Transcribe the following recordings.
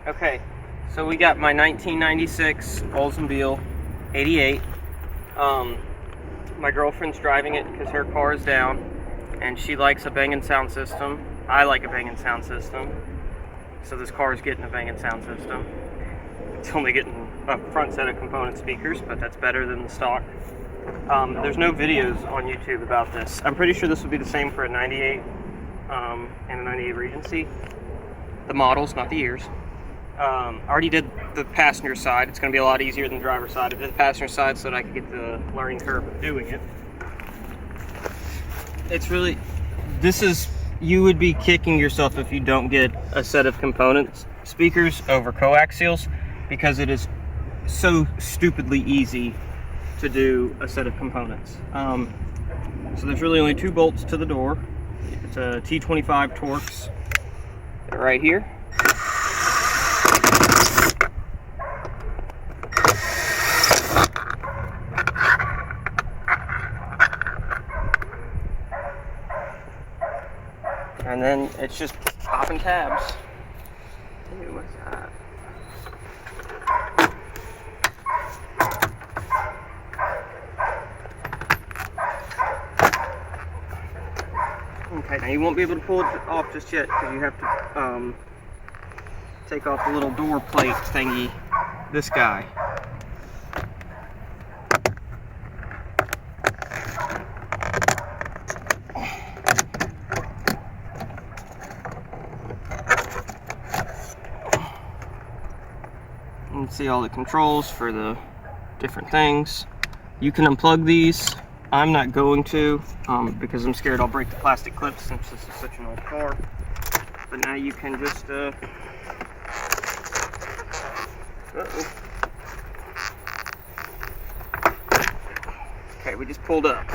Okay, so we got my 1996 Oldsmobile 88. My girlfriend's driving it because her car is down, and she likes a Bang & sound system. I like a Bang & sound system, so this car is getting a Bang & sound system. It's only getting a front set of component speakers, but that's better than the stock. There's no videos on YouTube about this. I'm pretty sure this would be the same for a 98 and a 98 Regency. The models, not the years. I already did the passenger side. It's going to be a lot easier than the driver's side. I did the passenger side so that I could get the learning curve of doing it. It's really, you would be kicking yourself if you don't get a set of components speakers over coaxials, because it is so stupidly easy to do a set of components. So there's really only 2 bolts to the door. It's a T25 Torx. They're right here. And then it's just popping tabs. Dude, what's that? Okay, now you won't be able to pull it off just yet because you have to take off the little door plate thingy. This guy. You can see all the controls for the different things. You can unplug these. I'm not going to because I'm scared I'll break the plastic clips since this is such an old car. But now you can just okay, we just pulled up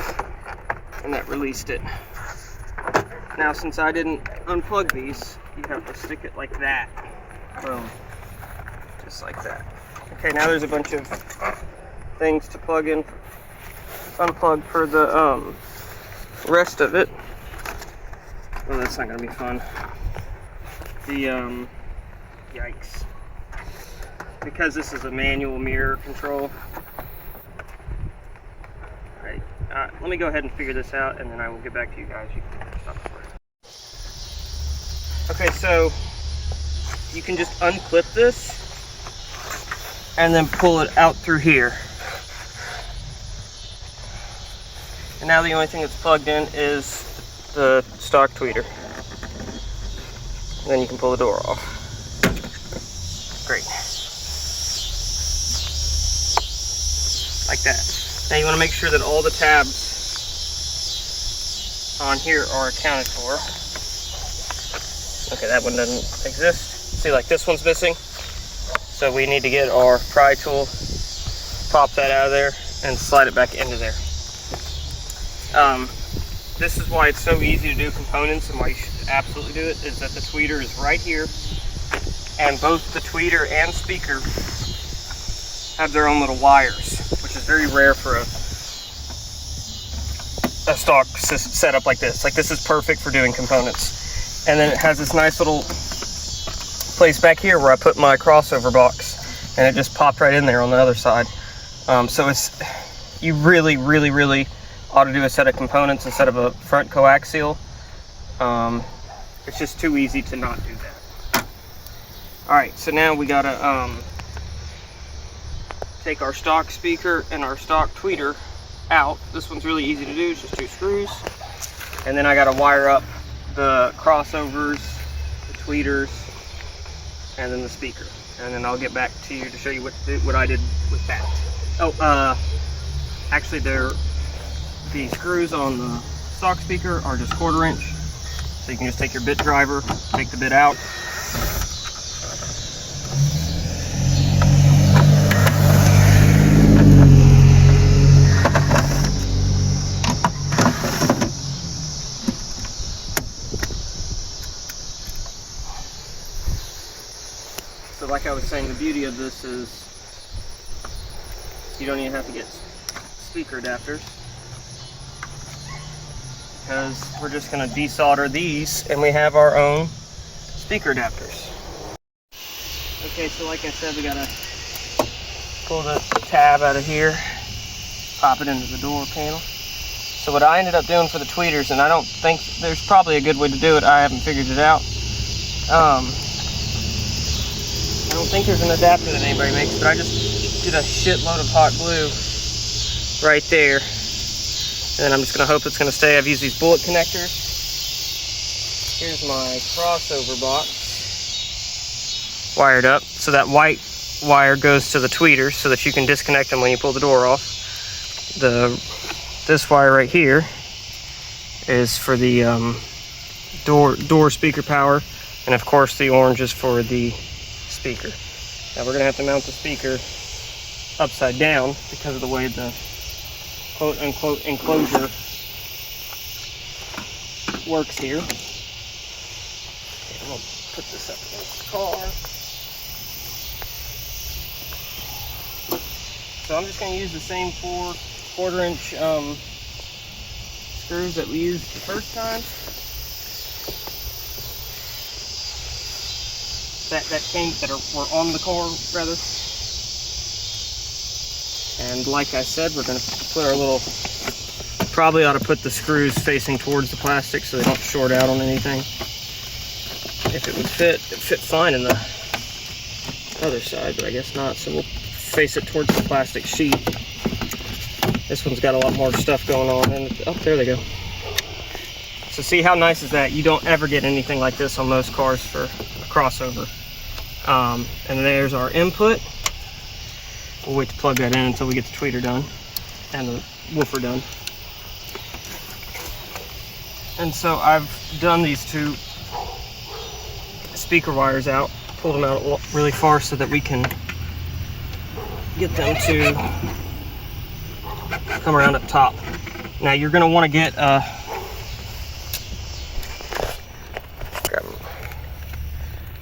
and that released it. Now since I didn't unplug these, you have to stick it like that. Boom. Just like that. Okay, now there's a bunch of things to plug in, unplug for the rest of it. Well, that's not gonna be fun. The yikes. Because this is a manual mirror control. Alright, let me go ahead and figure this out and then I will get back to you guys. You can stop recording. Okay, so you can just unclip this and then pull it out through here. And now the only thing that's plugged in is the stock tweeter. And then you can pull the door off. Great. Like that. Now you want to make sure that all the tabs on here are accounted for. Okay, that one doesn't exist. See, like this one's missing. So we need to get our pry tool, pop that out of there, and slide it back into there. This is why it's so easy to do components and why you should absolutely do it, is that the tweeter is right here, and both the tweeter and speaker have their own little wires, which is very rare for a stock setup like this. Like, this is perfect for doing components. And then it has this nice little place back here where I put my crossover box, and it just popped right in there on the other side. So you really ought to do a set of components instead of a front coaxial. It's just too easy to not do that. Alright, so now we gotta take our stock speaker and our stock tweeter out. This one's really easy to do, it's just 2 screws. And then I gotta wire up the crossovers, the tweeters, and then the speaker. And then I'll get back to you to show you what I did with that. Oh, actually the screws on the stock speaker are just 1/4 inch. So you can just take your bit driver, take the bit out. So like I was saying, the beauty of this is you don't even have to get speaker adapters, because we're just going to desolder these and we have our own speaker adapters. Okay, so like I said, we gotta pull the tab out of here, pop it into the door panel. So what I ended up doing for the tweeters, and I don't think there's probably a good way to do it, I haven't figured it out. I don't think there's an adapter that anybody makes, but I just did a shitload of hot glue right there. And then I'm just gonna hope it's gonna stay. I've used these bullet connectors. Here's my crossover box wired up. So that white wire goes to the tweeters so that you can disconnect them when you pull the door off. This wire right here is for the door speaker power, and of course the orange is for the speaker. Now we're gonna have to mount the speaker upside down because of the way the quote-unquote enclosure works here. Okay, I'm gonna put this up against the car. So I'm just gonna use the same 4/4 inch screws that we used the first time. That were on the car rather. And like I said, we're gonna put our little, probably ought to put the screws facing towards the plastic so they don't short out on anything. If it would fit, it'd fit fine in the other side, but I guess not. So we'll face it towards the plastic sheet. This one's got a lot more stuff going on, and oh, there they go. So see how nice is that? You don't ever get anything like this on most cars for a crossover. And there's our input. We'll wait to plug that in until we get the tweeter done and the woofer done. And so I've done these two speaker wires out, pulled them out really far so that we can get them to come around up top. Now you're going to want to get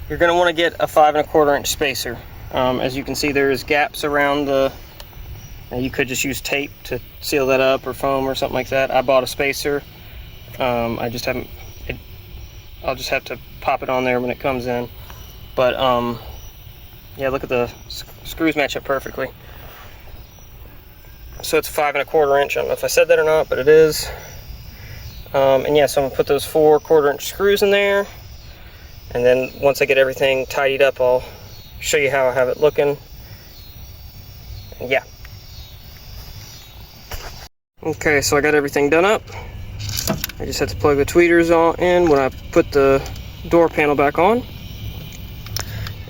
you're going to want to get a 5 1/4 inch spacer. As you can see, there's gaps around the. You could just use tape to seal that up, or foam, or something like that. I bought a spacer. I just haven't. I'll just have to pop it on there when it comes in. But yeah, look at the screws match up perfectly. So it's 5 1/4 inch. I don't know if I said that or not, but it is. And yeah, so I'm gonna put those 4 1/4 inch screws in there. And then once I get everything tidied up, I'll show you how I have it looking. And yeah. Okay, so I got everything done up. I just have to plug the tweeters in when I put the door panel back on.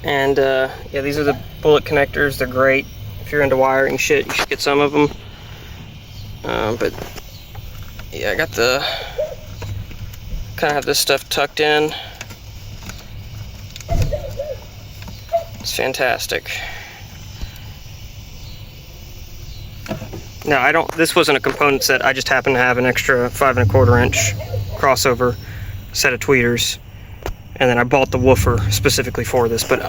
And yeah, these are the bullet connectors. They're great. If you're into wiring shit, you should get some of them. But yeah, I got the kind of have this stuff tucked in. It's fantastic. Now this wasn't a component set. I just happened to have an extra 5 1/4 inch crossover set of tweeters, and then I bought the woofer specifically for this. But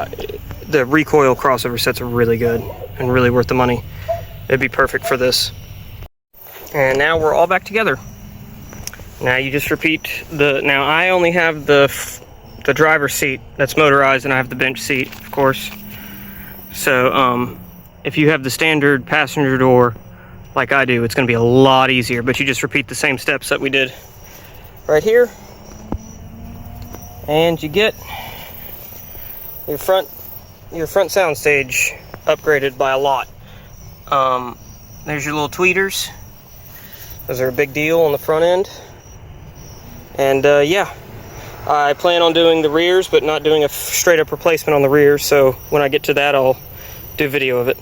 the recoil crossover sets are really good and really worth the money. It'd be perfect for this. And now we're all back together. Now you just repeat now I only have the driver's seat that's motorized, and I have the bench seat, of course. So if you have the standard passenger door like I do, it's going to be a lot easier, but you just repeat the same steps that we did right here, and you get your front sound stage upgraded by a lot. There's your little tweeters. Those are a big deal on the front end. And yeah, I plan on doing the rears, but not doing a straight up replacement on the rears, so when I get to that, I'll do video of it.